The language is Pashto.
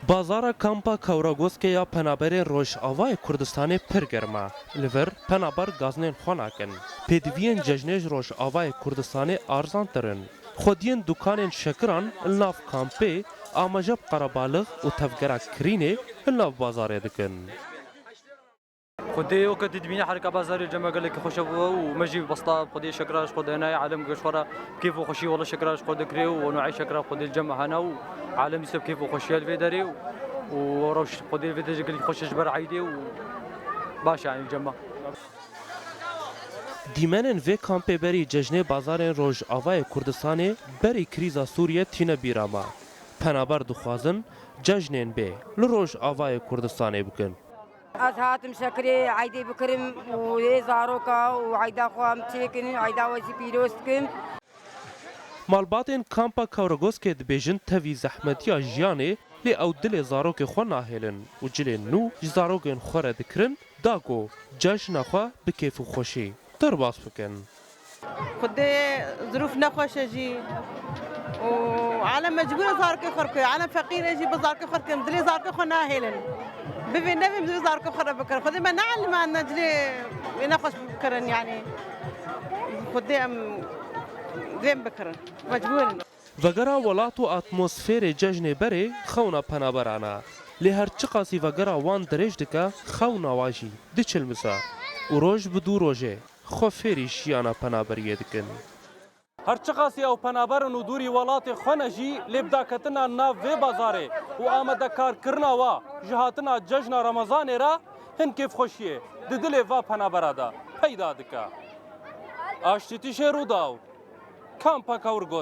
بازارا کامپا کاوراگوسکیا پنابرین روش آوای کردستان پرگرما لور پنابر گازنین خوناکن پیدوین ججنج روش آوای کردستان آرزان ترن خودین دکانین شکران الناف کامپی آمجب قربالغ و تفگرا کرینه الناف بازار دکن خدي وقت تدبيني حركة بازاري جمع قال لك خوش ومجي بسطة خدي شكراش خد هنا عالم قشورة كيف وخشي والله شكراش خد كريو ونوعي شكرا خدي الجمع هنا وعالم يسب كيف وخشي الفيدري وروش خدي الفيدري قال لك خوش جبر عيدي وباشا يعني الجمع دیمنن وی کامپی بری ججنه بازارین روش آوای کردستان بری کریزا سوریه تینه بیراما پنابر دخوازن ججنین بی لروش آوای کردستان بکن از هاتم شکری عیدی بکرم و یه زاروکا و عیدا خوام چیکن عیدا وزی پیروست کن مالباتین کامپا کاوراگوسکه دبیجن تاوی زحمتیا جیانه لی او دل زاروک خو ناهلن و جلین نو زاروکن خوره دکرن داگو جشن خو بکیف و خوشی در باس بکن خدي ظروف نخوشة جي وعالم مجبور زارك خركي عالم فقير يجي بزارك خركي مدري زارك خنا هيلن ببي نبي مدري زارك خرا بكر خدي ما نعلم عن نجلي نخوش بكرن يعني خدي ام زين بكرن مجبور وگرا ولاتو اتمسفیر جشن بره خونا پنابرانا لی هر چقاسی وگرا وان درج دکا خونا واجی دچل مسا و روش بدو روژه خو فێری شیانە پەنابەریە دکن. هەرچقاسی ئەو پەنابەرن و دووری وڵاتی خۆنەژی لێبداکەتنە ناو vê bazarê û ئامادەکارکردنەوە ji hatina cejna Remezanê re hin kêfxweşiyê di dilê va penabera de peyda dike. Aştîtî Şêrûdaw, Kampa Kawrgos.